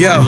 Yo,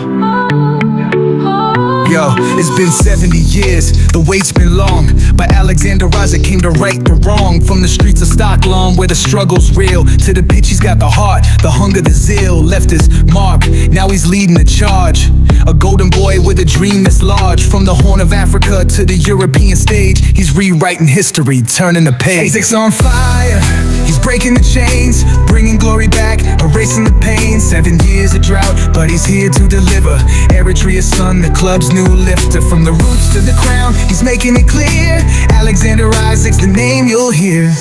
it's been 70 years, the wait's been long, but Alexander Isaac came to right the wrong. From the streets of Stockholm, where the struggle's real, to the pitch he's got the heart, the hunger, the zeal. Left his mark, now he's leading the charge. A golden boy with a dream that's large. From the Horn of Africa to the European stage, he's rewriting history, turning the page. Isaac's on fire, he's breaking the chains, bringing glory back, erasing the pain. 7 years of drought, but he's here to deliver. Eritrea's son, the club's new lifter. From the roots to the crown, he's making it clear. Alexander Isaac's the name you'll hear.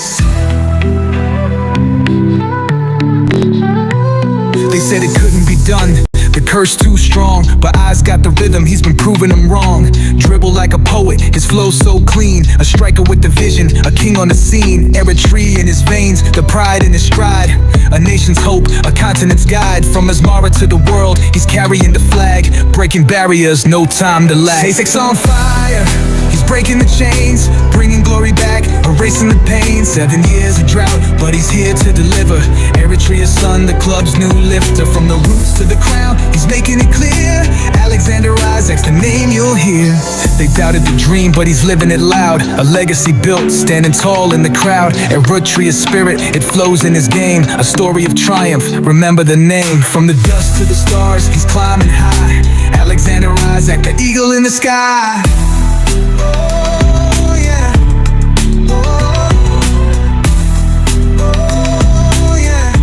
They said it couldn't be done, the curse too strong, but I's got the rhythm, he's been proving them wrong. Dribble like a poet, his flow so clean, a striker with the vision, a king on the scene. Eritrea in his veins, the pride in his stride, a nation's hope, a continent's guide. From Asmara to the world, he's carrying the flag, breaking barriers, no time to lag. Isaac's on fire, he's breaking the chains, bringing glory back, erasing the pain. 7 years of drought, but he's here to deliver. Eritrea's son, the club's new lifter. From the roots to the crown, he's making it clear. Alexander Isaac's the name you'll hear. They doubted the dream, but he's living it loud. A legacy built, standing tall in the crowd. Eritrea's spirit, it flows in his game. A story of triumph, remember the name. From the dust to the stars, he's climbing high. Alexander Isaac, the eagle in the sky. Oh yeah, oh yeah.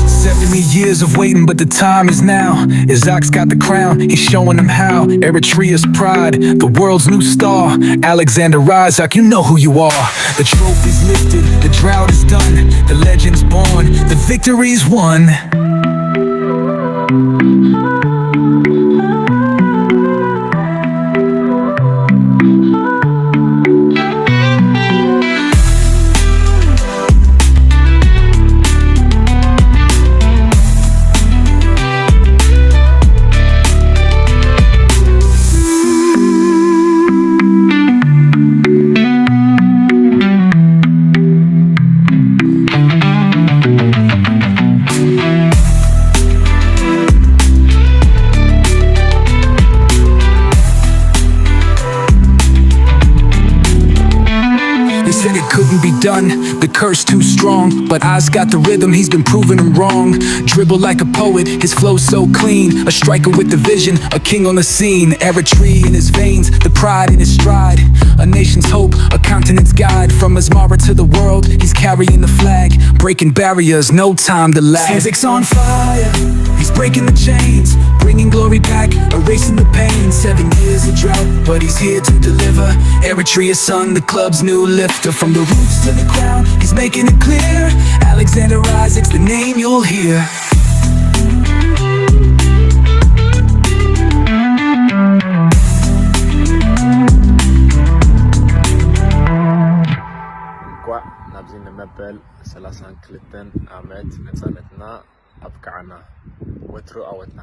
70 years of waiting, but the time is now. Isaac's got the crown, he's showing them how. Eritrea's pride, the world's new star. Alexander Isaac, you know who you are. The trophy's lifted, the drought is done, the legend's born, the victory's won. Said it couldn't be done, the curse too strong, but I's got the rhythm, he's been proving them wrong. Dribble like a poet, his flow so clean, a striker with the vision, a king on the scene. Eritrea in his veins, the pride in his stride, a nation's hope, a continent's guide. From Asmara to the world, he's carrying the flag, breaking barriers, no time to lag. Isaac's on fire, he's breaking the chains, bringing glory back, erasing the pain. 7 years of drought, but he's here to deliver. Eritrea's son, the club's new lifter. From the roots to the crown, he's making it clear. Alexander Isaac's the name you'll hear. እንኳዕ ናብዚ ንመበል 32 ዓመት ነፃነትና ኣብቅዓና ወትሩ ኣወትና